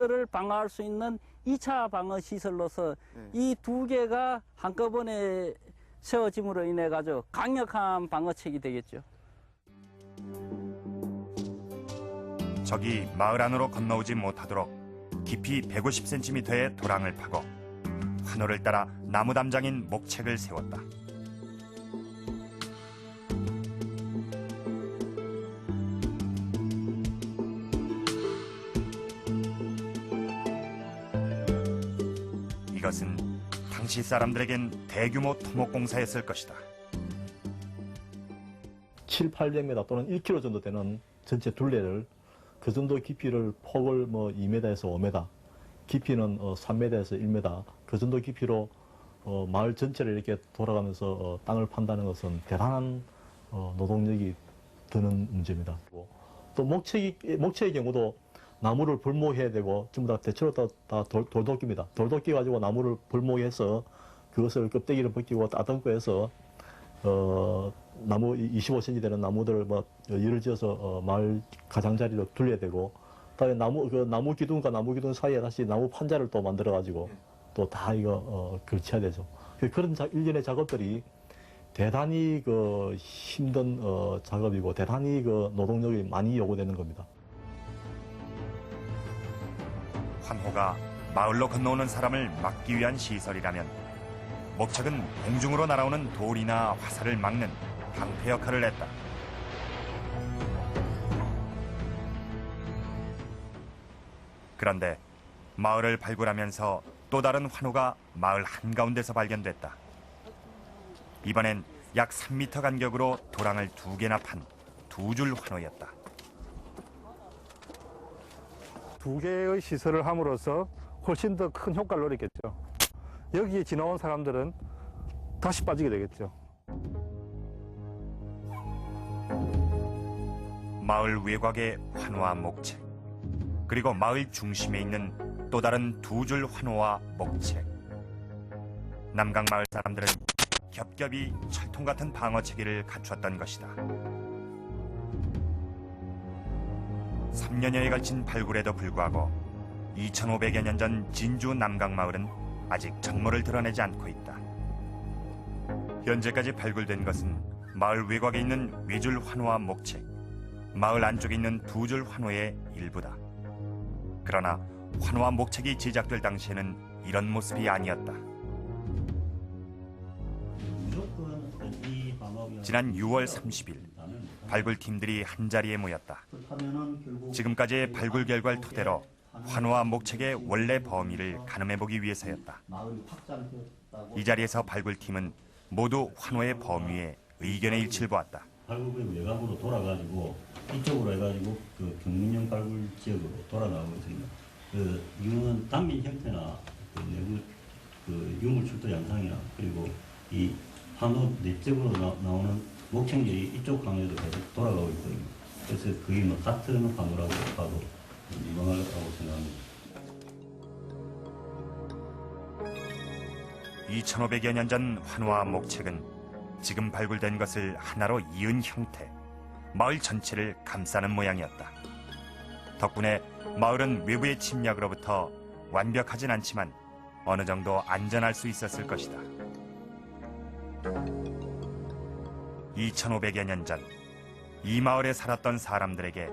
를 방어할 수 있는 2차 방어 시설로서 이 두 개가 한꺼번에 세워짐으로 인해 가지고 강력한 방어책이 되겠죠. 적이 마을 안으로 건너오지 못하도록 깊이 150cm의 도랑을 파고 환호를 따라 나무 담장인 목책을 세웠다. 이것은 당시 사람들에겐 대규모 토목공사였을 것이다. 7, 800m 또는 1km 정도 되는 전체 둘레를 그 정도 깊이를 폭을 2m에서 5m, 깊이는 3m에서 1m 그 정도 깊이로 마을 전체를 이렇게 돌아가면서 땅을 판다는 것은 대단한 노동력이 드는 문제입니다. 또 목책의 경우도 나무를 벌목해야 되고 전부 다 대체로 다 돌도끼입니다. 돌도끼 가지고 나무를 벌목해서 그것을 껍데기를 벗기고 따듬고 해서 나무 25cm 되는 나무들을 예를 지어서 마을 가장자리로 둘려야 되고, 그다음에 나무 기둥과 나무 기둥 사이에 다시 나무 판자를 또 만들어 가지고 또 다 이거 걸쳐야 되죠. 그런 일련의 작업들이 대단히 힘든 작업이고 대단히 노동력이 많이 요구되는 겁니다. 환호가 마을로 건너오는 사람을 막기 위한 시설이라면 목책은 공중으로 날아오는 돌이나 화살을 막는 방패 역할을 했다. 그런데 마을을 발굴하면서 또 다른 환호가 마을 한가운데서 발견됐다. 이번엔 약 3m 간격으로 도랑을 2개나 판 2줄 환호였다. 2개의 시설을 함으로써 훨씬 더 큰 효과를 노렸겠죠. 여기에 지나온 사람들은 다시 빠지게 되겠죠. 마을 외곽의 환호와 목책, 그리고 마을 중심에 있는 또 다른 2줄 환호와 목책. 남강마을 사람들은 겹겹이 철통 같은 방어 체계를 갖추었던 것이다. 3년여에 걸친 발굴에도 불구하고 2500여 년 전 진주 남강마을은 아직 전모를 드러내지 않고 있다. 현재까지 발굴된 것은 마을 외곽에 있는 외줄 환호와 목책, 마을 안쪽에 있는 2줄 환호의 일부다. 그러나 환호와 목책이 제작될 당시에는 이런 모습이 아니었다. 지난 6월 30일 발굴팀들이 한자리에 모였다. 지금까지의 발굴 결과를 토대로 환호와 목책의 원래 범위를 가늠해보기 위해서였다. 이 자리에서 발굴팀은 모두 환호의 범위에 의견의 일치를 보았다. 발굴구역 외곽으로 돌아가지고 이쪽으로 해가지고 경문형 발굴 지역으로 돌아나오고 있습니다. 이거는 단민 형태나 내부 유물 출도 양상이나 그리고 이 환호 내적으로 나오는 목책들이 이쪽 강에도 계속 돌아가고 있거든요. 그래서 거의 같은 환호라고 봐도 무방하다고 생각합니다. 2500여 년 전 환호와 목책은 지금 발굴된 것을 하나로 이은 형태, 마을 전체를 감싸는 모양이었다. 덕분에 마을은 외부의 침략으로부터 완벽하진 않지만 어느 정도 안전할 수 있었을 것이다. 2500여 년 전 이 마을에 살았던 사람들에게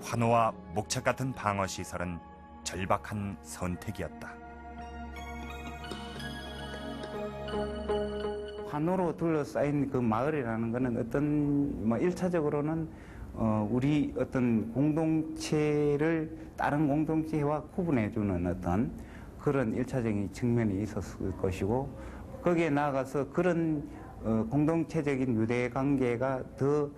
환호와 목책 같은 방어 시설은 절박한 선택이었다. 환호로 둘러싸인 그 마을이라는 것은 어떤 일차적으로는 우리 어떤 공동체를 다른 공동체와 구분해주는 어떤 그런 일차적인 측면이 있었을 것이고, 거기에 나아가서 그런 공동체적인 유대 관계가 더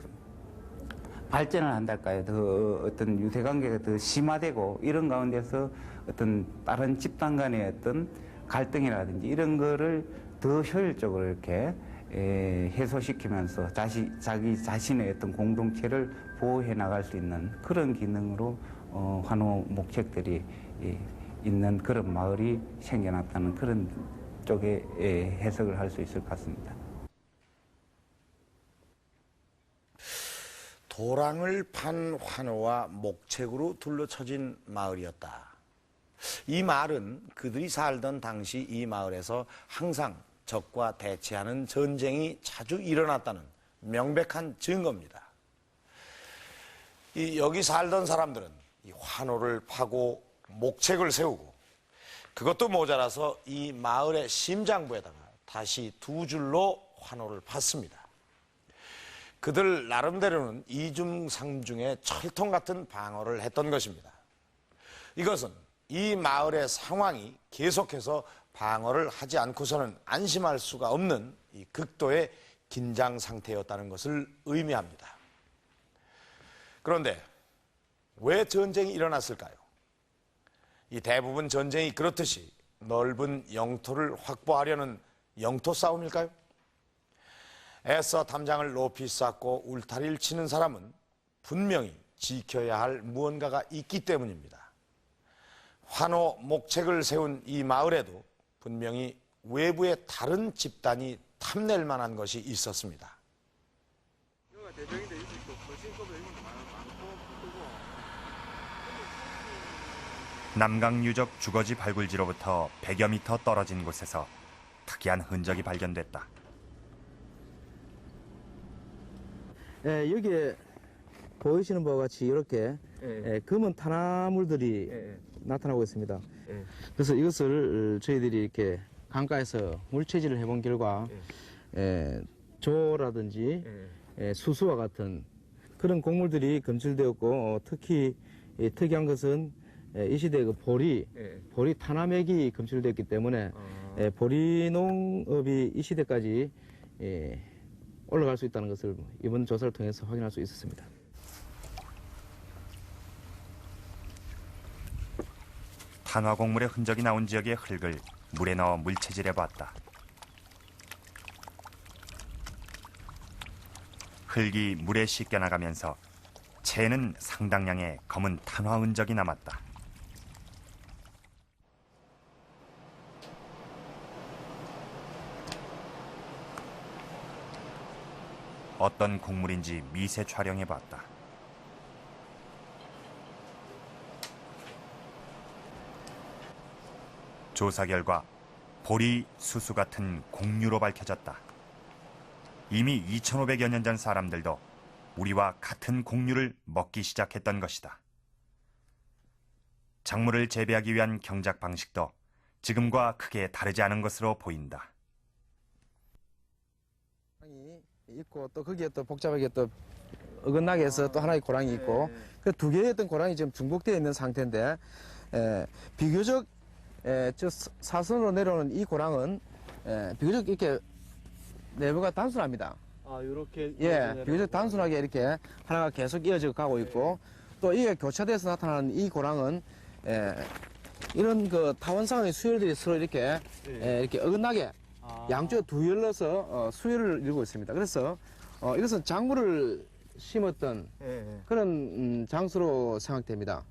발전을 한달까요? 더 어떤 유대 관계가 더 심화되고 이런 가운데서 어떤 다른 집단 간의 어떤 갈등이라든지 이런 거를 더 효율적으로 이렇게 해소시키면서 자기 자신의 어떤 공동체를 보호해 나갈 수 있는 그런 기능으로 환호 목책들이 있는 그런 마을이 생겨났다는 그런 쪽에 해석을 할 수 있을 것 같습니다. 도랑을 판 환호와 목책으로 둘러쳐진 마을이었다. 이 말은 그들이 살던 당시 이 마을에서 항상 적과 대치하는 전쟁이 자주 일어났다는 명백한 증거입니다. 여기 살던 사람들은 이 환호를 파고 목책을 세우고 그것도 모자라서 이 마을의 심장부에다가 다시 2줄로 환호를 팠습니다. 그들 나름대로는 이중삼중의 철통 같은 방어를 했던 것입니다. 이것은 이 마을의 상황이 계속해서 방어를 하지 않고서는 안심할 수가 없는 이 극도의 긴장 상태였다는 것을 의미합니다. 그런데 왜 전쟁이 일어났을까요? 이 대부분 전쟁이 그렇듯이 넓은 영토를 확보하려는 영토 싸움일까요? 애써 담장을 높이 쌓고 울타리를 치는 사람은 분명히 지켜야 할 무언가가 있기 때문입니다. 환호 목책을 세운 이 마을에도 분명히 외부의 다른 집단이 탐낼 만한 것이 있었습니다. 남강 유적 주거지 발굴지로부터 100여 미터 떨어진 곳에서 특이한 흔적이 발견됐다. 예, 여기에 보이시는 바와 같이 이렇게 검은 탄화물들이 나타나고 있습니다. 그래서 이것을 저희들이 이렇게 강가에서 물채질을 해본 결과 조라든지 수수와 같은 그런 곡물들이 검출되었고 특히 특이한 것은 이 시대의 그 보리 탄화맥이 검출되었기 때문에 보리 농업이 이 시대까지 올라갈 수 있다는 것을 이번 조사를 통해서 확인할 수 있었습니다. 탄화 곡물의 흔적이 나온 지역의 흙을 물에 넣어 물채질해 봤다. 흙이 물에 씻겨 나가면서 채에는 상당량의 검은 탄화 흔적이 남았다. 어떤 곡물인지 미세 촬영해 봤다. 조사 결과 보리, 수수 같은 곡류로 밝혀졌다. 이미 2500여 년 전 사람들도 우리와 같은 곡류를 먹기 시작했던 것이다. 작물을 재배하기 위한 경작 방식도 지금과 크게 다르지 않은 것으로 보인다. 있고 또 거기에 또 복잡하게 또 어긋나게 해서 또 하나의 고랑이 있고 그 두 개의 어떤 고랑이 지금 중복되어 있는 상태인데 비교적 저 사선으로 내려오는 이 고랑은 비교적 이렇게 내부가 단순합니다. 아, 이렇게 비교적 단순하게 이렇게 하나가 계속 이어져 가고 있고 또 이게 교차돼서 나타나는 이 고랑은 이런 그 타원상의 수열들이 서로 이렇게 이렇게 어긋나게 양쪽에 두 열러서 수열을 이루고 있습니다. 그래서 이것은 작물을 심었던 그런 장소로 생각됩니다.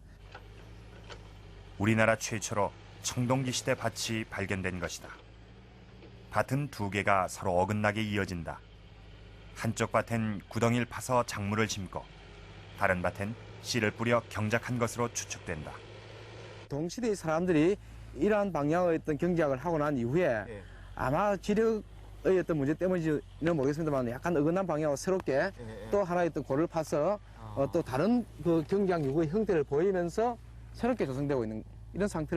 우리나라 최초로 청동기 시대 밭이 발견된 것이다. 밭은 두 개가 서로 어긋나게 이어진다. 한쪽 밭엔 구덩이를 파서 작물을 심고 다른 밭엔 씨를 뿌려 경작한 것으로 추측된다. 동시대의 사람들이 이러한 방향의 어떤 경작을 하고 난 이후에 아마 지력의 어떤 문제 때문인지는 모르겠습니다만 약간 어긋난 방향으로 새롭게 또 하나의 또 골을 파서 또 다른 그 경작 유구의 형태를 보이면서 새롭게 조성되고 있는 이런 상태를